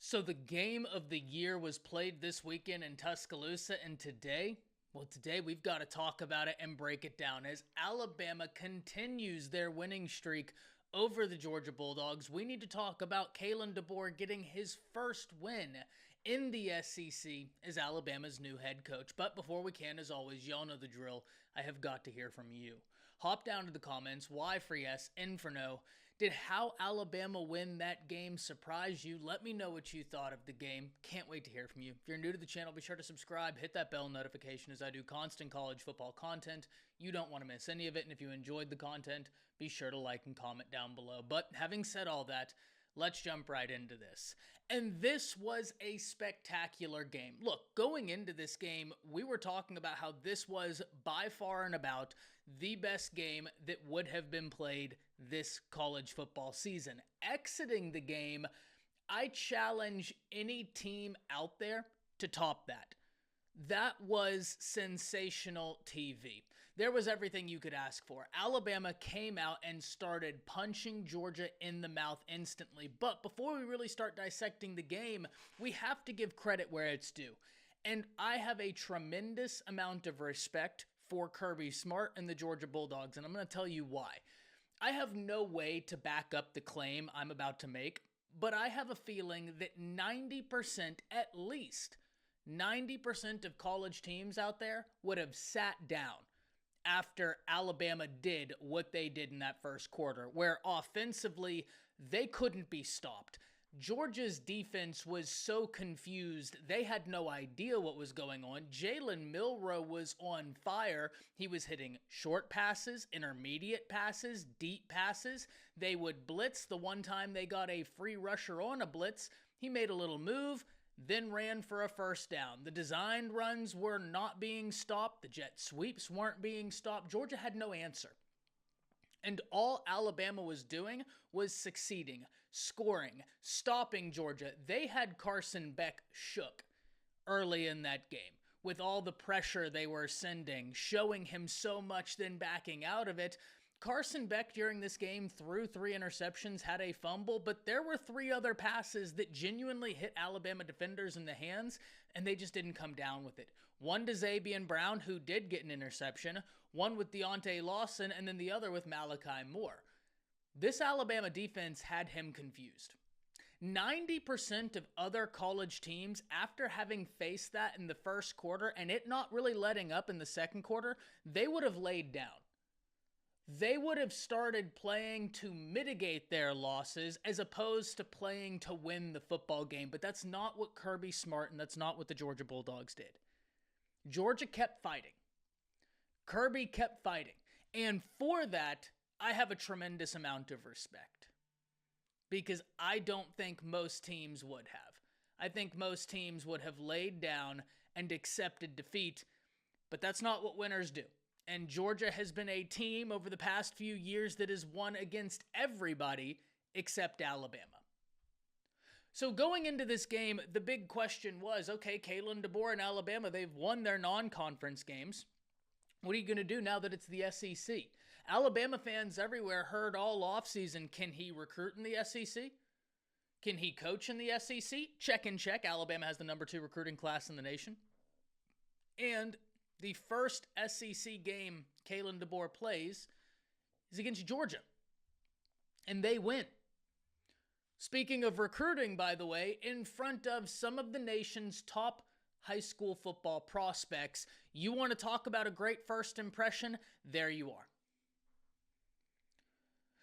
So the game of the year was played this weekend in Tuscaloosa, and today we've got to talk about it and break it down as Alabama continues their winning streak over the Georgia Bulldogs. We need to talk about Jalen DeBoer getting his first win in the SEC as Alabama's new head coach. But before we can, as always, y'all know the drill. I have got to hear from you. Hop down to the comments. Y for yes, N for no. Did how Alabama win that game surprise you? Let me know what you thought of the game. Can't wait to hear from you. If you're new to the channel, be sure to subscribe. Hit that bell notification as I do constant college football content. You don't want to miss any of it. And if you enjoyed the content, be sure to like and comment down below. But having said all that, let's jump right into this. And this was a spectacular game. Look, going into this game, we were talking about how this was by far and about the best game that would have been played this college football season. Exiting the game, I challenge any team out there to top that. That was sensational TV. There was everything you could ask for. Alabama came out and started punching Georgia in the mouth instantly. But before we really start dissecting the game, we have to give credit where it's due. And I have a tremendous amount of respect for Kirby Smart and the Georgia Bulldogs, and I'm going to tell you why. I have no way to back up the claim I'm about to make, but I have a feeling that 90% at least 90% of college teams out there would have sat down after Alabama did what they did in that first quarter, where offensively they couldn't be stopped. Georgia's defense was so confused, they had no idea what was going on. Jalen Milroe was on fire. He was hitting short passes, intermediate passes, deep passes. They would blitz. The one time they got a free rusher on a blitz, he made a little move, then ran for a first down. The designed runs were not being stopped. The jet sweeps weren't being stopped. Georgia had no answer. And all Alabama was doing was succeeding, scoring, stopping Georgia. They had Carson Beck shook early in that game with all the pressure they were sending, showing him so much, then backing out of it. Carson Beck during this game threw 3 interceptions, had a fumble, but there were 3 other passes that genuinely hit Alabama defenders in the hands, and they just didn't come down with it. One to Zabian Brown, who did get an interception, one with Deontay Lawson, and then the other with Malachi Moore. This Alabama defense had him confused. 90% of other college teams, after having faced that in the first quarter and it not really letting up in the second quarter, they would have laid down. They would have started playing to mitigate their losses as opposed to playing to win the football game. But that's not what Kirby Smart and that's not what the Georgia Bulldogs did. Georgia kept fighting. Kirby kept fighting. And for that, I have a tremendous amount of respect. Because I don't think most teams would have. I think most teams would have laid down and accepted defeat. But that's not what winners do. And Georgia has been a team over the past few years that has won against everybody except Alabama. So going into this game, the big question was, okay, Jalen DeBoer and Alabama, they've won their non-conference games. What are you going to do now that it's the SEC? Alabama fans everywhere heard all offseason, can he recruit in the SEC? Can he coach in the SEC? Check and check. Alabama has the number 2 recruiting class in the nation. And the first SEC game Jalen DeBoer plays is against Georgia, and they win. Speaking of recruiting, by the way, in front of some of the nation's top high school football prospects, you want to talk about a great first impression? There you are.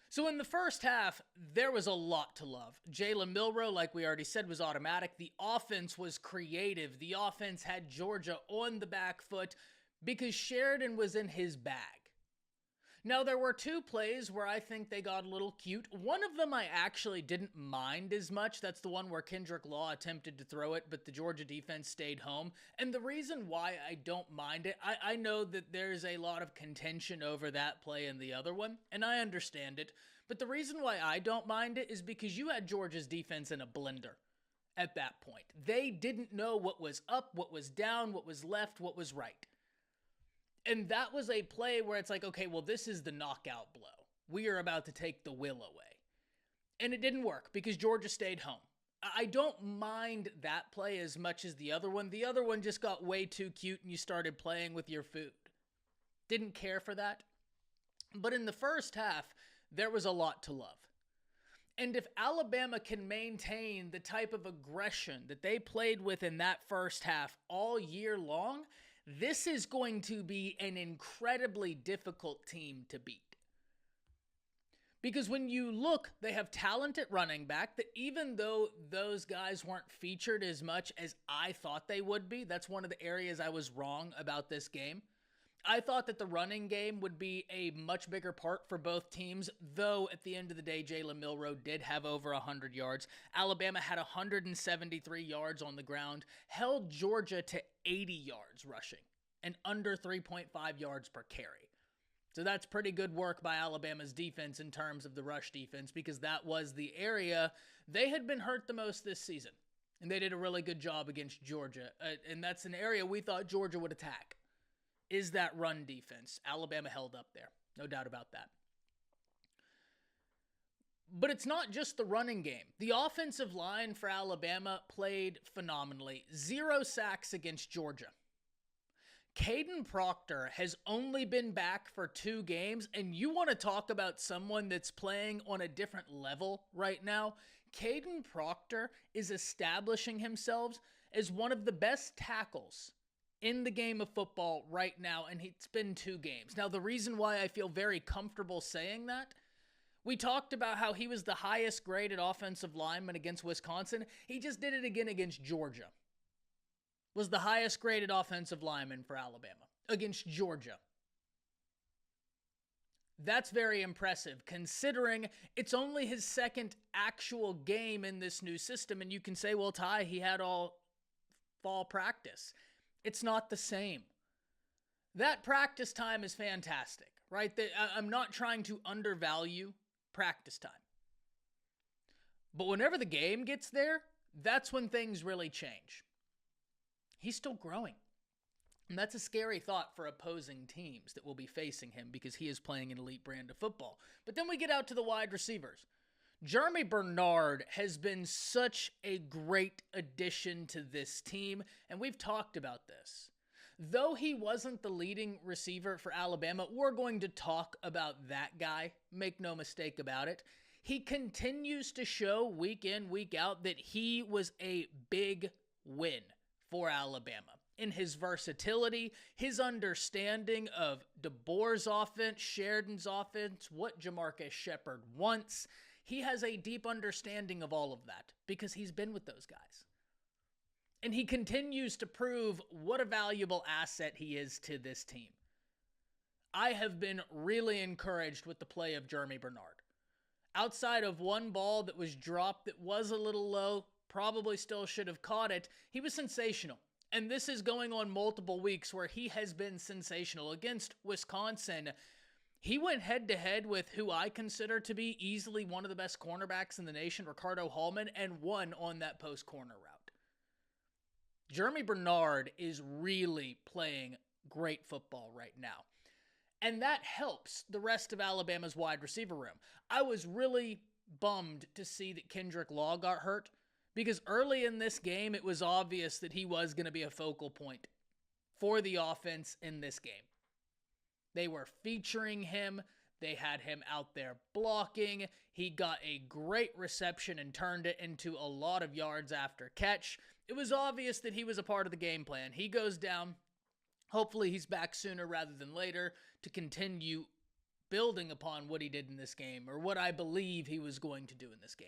So in the first half, there was a lot to love. Jalen Milroe, like we already said, was automatic. The offense was creative. The offense had Georgia on the back foot because Sheridan was in his bag. Now, there were 2 plays where I think they got a little cute. One of them I actually didn't mind as much. That's the one where Kendrick Law attempted to throw it, but the Georgia defense stayed home. And the reason why I don't mind it, I know that there's a lot of contention over that play and the other one, and I understand it. But the reason why I don't mind it is because you had Georgia's defense in a blender at that point. They didn't know what was up, what was down, what was left, what was right. And that was a play where it's like, okay, well, this is the knockout blow. We are about to take the will away. And it didn't work because Georgia stayed home. I don't mind that play as much as the other one. The other one just got way too cute and you started playing with your food. Didn't care for that. But in the first half, there was a lot to love. And if Alabama can maintain the type of aggression that they played with in that first half all year long, this is going to be an incredibly difficult team to beat. Because when you look, they have talent at running back that even though those guys weren't featured as much as I thought they would be, that's one of the areas I was wrong about this game. I thought that the running game would be a much bigger part for both teams, though at the end of the day, Jalen Milroe did have over 100 yards. Alabama had 173 yards on the ground, held Georgia to 80 yards rushing, and under 3.5 yards per carry. So that's pretty good work by Alabama's defense in terms of the rush defense, because that was the area they had been hurt the most this season. And they did a really good job against Georgia. And that's an area we thought Georgia would attack, is that run defense. Alabama held up there. No doubt about that. But it's not just the running game. The offensive line for Alabama played phenomenally. 0 sacks against Georgia. Caden Proctor has only been back for 2 games, and you want to talk about someone that's playing on a different level right now? Caden Proctor is establishing himself as one of the best tackles in the game of football right now, and it's been 2 games. Now, the reason why I feel very comfortable saying that, we talked about how he was the highest graded offensive lineman against Wisconsin. He just did it again against Georgia. Was the highest graded offensive lineman for Alabama against Georgia. That's very impressive considering it's only his second actual game in this new system. And you can say, well, Ty, he had all fall practice. It's not the same. That practice time is fantastic, right? I'm not trying to undervalue practice time. But whenever the game gets there, that's when things really change. He's still growing. And that's a scary thought for opposing teams that will be facing him because he is playing an elite brand of football. But then we get out to the wide receivers. Jeremy Bernard has been such a great addition to this team, and we've talked about this. Though he wasn't the leading receiver for Alabama, we're going to talk about that guy. Make no mistake about it. He continues to show week in, week out that he was a big win for Alabama in his versatility, his understanding of DeBoer's offense, Sheridan's offense, what Jamarcus Shepard wants. He has a deep understanding of all of that because he's been with those guys. And he continues to prove what a valuable asset he is to this team. I have been really encouraged with the play of Jeremy Bernard. Outside of one ball that was dropped that was a little low, probably still should have caught it, he was sensational. And this is going on multiple weeks where he has been sensational. Against Wisconsin, he went head-to-head with who I consider to be easily one of the best cornerbacks in the nation, Ricardo Hallman, and won on that post-corner route. Jeremy Bernard is really playing great football right now. And that helps the rest of Alabama's wide receiver room. I was really bummed to see that Kendrick Law got hurt because early in this game, it was obvious that he was going to be a focal point for the offense in this game. They were featuring him. They had him out there blocking. He got a great reception and turned it into a lot of yards after catch. It was obvious that he was a part of the game plan. He goes down. Hopefully he's back sooner rather than later to continue building upon what he did in this game, or what I believe he was going to do in this game.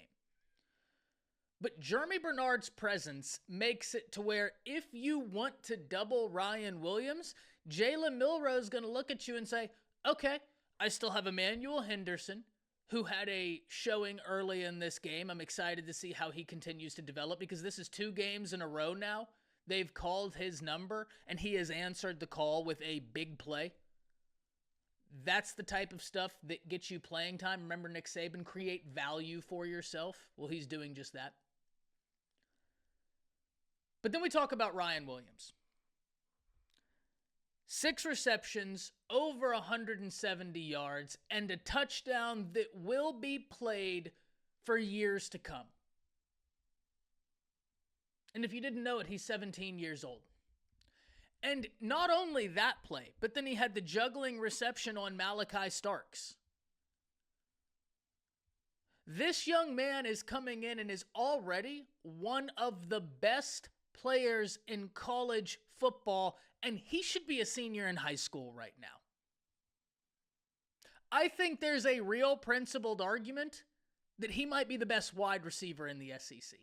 But Jeremy Bernard's presence makes it to where if you want to double Ryan Williams, Jalen Milroe is going to look at you and say, okay, I still have Emmanuel Henderson, who had a showing early in this game. I'm excited to see how he continues to develop because this is 2 games in a row now. They've called his number, and he has answered the call with a big play. That's the type of stuff that gets you playing time. Remember Nick Saban, create value for yourself? Well, he's doing just that. But then we talk about Ryan Williams. 6 receptions, over 170 yards, and a touchdown that will be played for years to come. And if you didn't know it, he's 17 years old. And not only that play, but then he had the juggling reception on Malachi Starks. This young man is coming in and is already one of the best players in college football, and he should be a senior in high school right now. I think there's a real principled argument that he might be the best wide receiver in the SEC.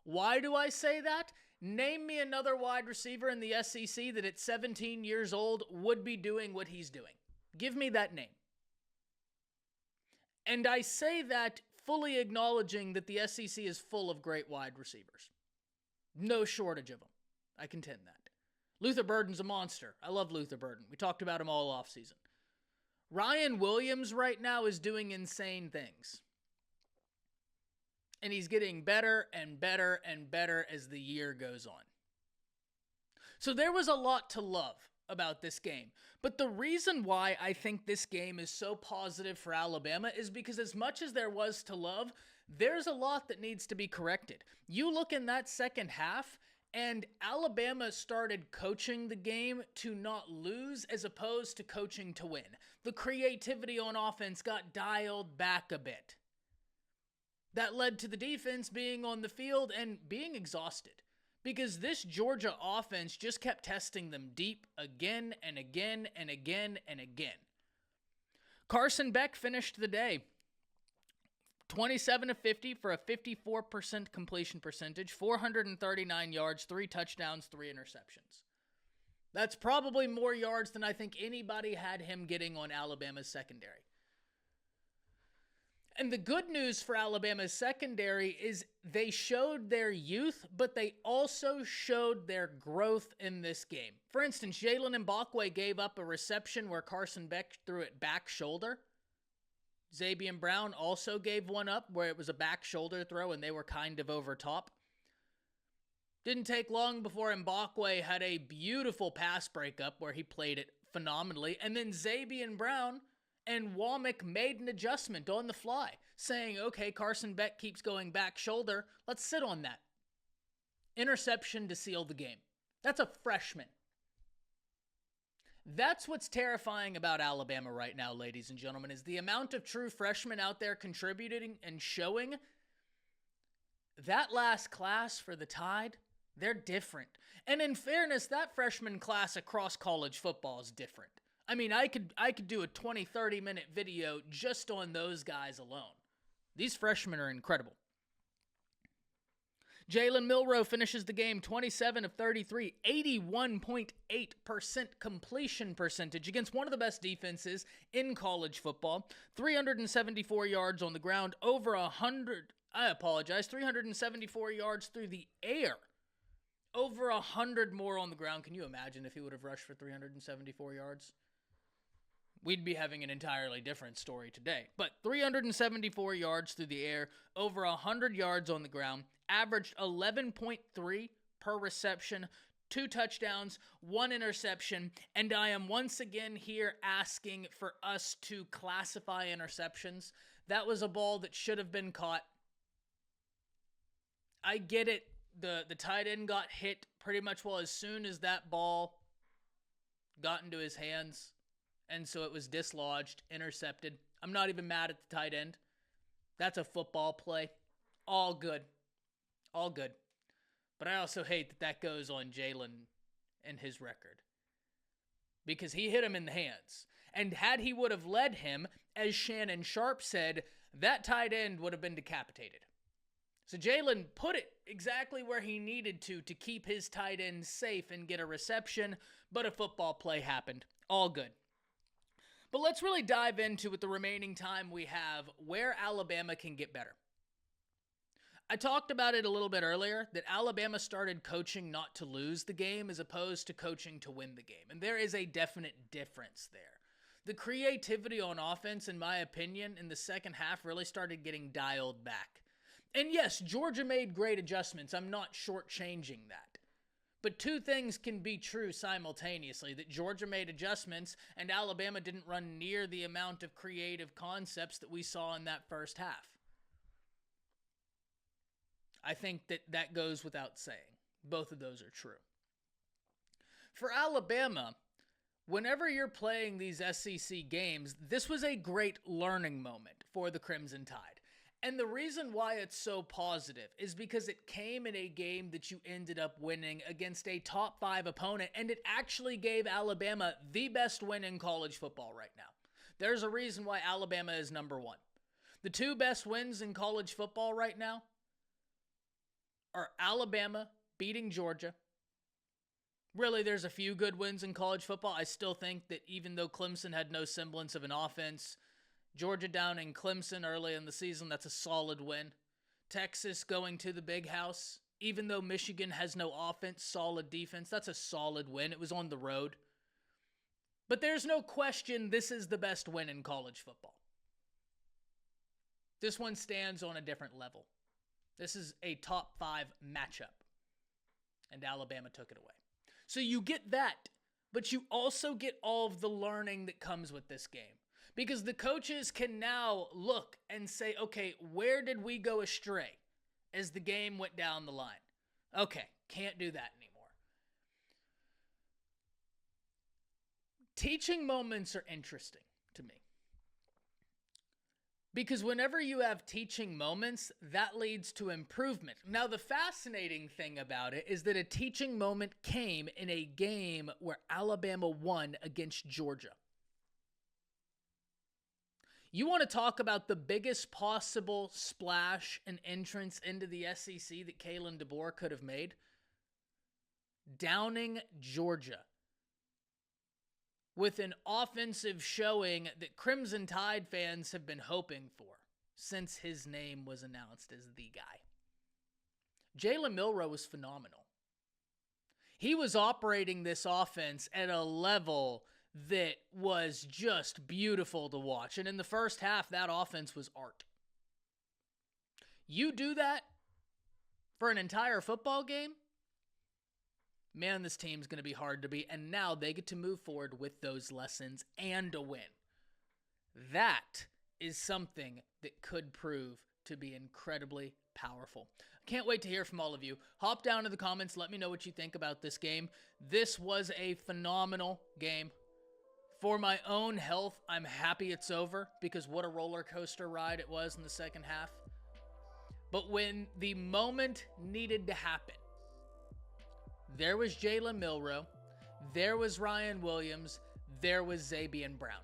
Why do I say that? Name me another wide receiver in the SEC that at 17 years old would be doing what he's doing. Give me that name. And I say that fully acknowledging that the SEC is full of great wide receivers. No shortage of them. I contend that. Luther Burden's a monster. I love Luther Burden. We talked about him all offseason. Ryan Williams right now is doing insane things. And he's getting better and better and better as the year goes on. So there was a lot to love about this game. But the reason why I think this game is so positive for Alabama is because as much as there was to love, there's a lot that needs to be corrected. You look in that second half, and Alabama started coaching the game to not lose as opposed to coaching to win. The creativity on offense got dialed back a bit. That led to the defense being on the field and being exhausted because this Georgia offense just kept testing them deep again and again and again and again. Carson Beck finished the day 27 of 50 for a 54% completion percentage, 439 yards, 3 touchdowns, 3 interceptions. That's probably more yards than I think anybody had him getting on Alabama's secondary. And the good news for Alabama's secondary is they showed their youth, but they also showed their growth in this game. For instance, Jalen Mbakwe gave up a reception where Carson Beck threw it back shoulder. Zabian Brown also gave one up where it was a back shoulder throw and they were kind of over top. Didn't take long before Mbakwe had a beautiful pass breakup where he played it phenomenally. And then Zabian Brown and Womack made an adjustment on the fly, saying, okay, Carson Beck keeps going back shoulder. Let's sit on that. Interception to seal the game. That's a freshman. That's what's terrifying about Alabama right now, ladies and gentlemen, is the amount of true freshmen out there contributing and showing. That last class for the Tide, they're different. And in fairness, that freshman class across college football is different. I mean, I could do a 20, 30-minute video just on those guys alone. These freshmen are incredible. Jalen Milroe finishes the game 27 of 33, 81.8% completion percentage against one of the best defenses in college football. 374 yards on the ground, over 374 yards through the air. Over 100 more on the ground. Can you imagine if he would have rushed for 374 yards? We'd be having an entirely different story today. But 374 yards through the air, over 100 yards on the ground, averaged 11.3 per reception, 2 touchdowns, 1 interception, and I am once again here asking for us to classify interceptions. That was a ball that should have been caught. I get it. The tight end got hit pretty much as soon as that ball got into his hands. And so it was dislodged, intercepted. I'm not even mad at the tight end. That's a football play. All good. All good. But I also hate that goes on Jalen and his record. Because he hit him in the hands. And had he would have led him, as Shannon Sharp said, that tight end would have been decapitated. So Jalen put it exactly where he needed to keep his tight end safe and get a reception, but a football play happened. All good. But let's really dive into, with the remaining time we have, where Alabama can get better. I talked about it a little bit earlier, that Alabama started coaching not to lose the game as opposed to coaching to win the game. And there is a definite difference there. The creativity on offense, in my opinion, in the second half really started getting dialed back. And yes, Georgia made great adjustments. I'm not shortchanging that. But two things can be true simultaneously, that Georgia made adjustments and Alabama didn't run near the amount of creative concepts that we saw in that first half. I think that goes without saying. Both of those are true. For Alabama, whenever you're playing these SEC games, this was a great learning moment for the Crimson Tide. And the reason why it's so positive is because it came in a game that you ended up winning against a top 5 opponent, and it actually gave Alabama the best win in college football right now. There's a reason why Alabama is number 1. The 2 best wins in college football right now are Alabama beating Georgia. Really, there's a few good wins in college football. I still think that even though Clemson had no semblance of an offense, Georgia down in Clemson early in the season, that's a solid win. Texas going to the big house, even though Michigan has no offense, solid defense, that's a solid win. It was on the road. But there's no question this is the best win in college football. This one stands on a different level. This is a top 5 matchup, and Alabama took it away. So you get that, but you also get all of the learning that comes with this game. Because the coaches can now look and say, okay, where did we go astray as the game went down the line? Okay, can't do that anymore. Teaching moments are interesting to me. Because whenever you have teaching moments, that leads to improvement. Now, the fascinating thing about it is that a teaching moment came in a game where Alabama won against Georgia. You want to talk about the biggest possible splash and entrance into the SEC that Kalen DeBoer could have made? Downing Georgia with an offensive showing that Crimson Tide fans have been hoping for since his name was announced as the guy. Jalen Milroe was phenomenal. He was operating this offense at a level that was just beautiful to watch. And in the first half, that offense was art. You do that for an entire football game, man, this team's going to be hard to beat. And now they get to move forward with those lessons and a win. That is something that could prove to be incredibly powerful. Can't wait to hear from all of you. Hop down to the comments. Let me know what you think about this game. This was a phenomenal game. For my own health, I'm happy it's over because what a roller coaster ride it was in the second half. But when the moment needed to happen, there was Jalen Milroe, there was Ryan Williams, there was Zabian Brown.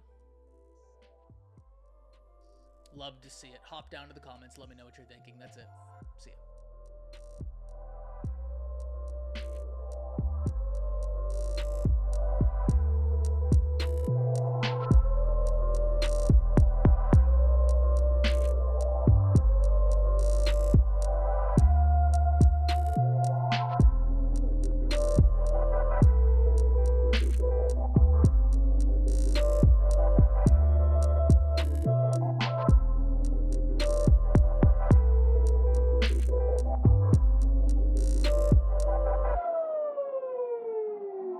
Love to see it. Hop down to the comments. Let me know what you're thinking. That's it. See ya.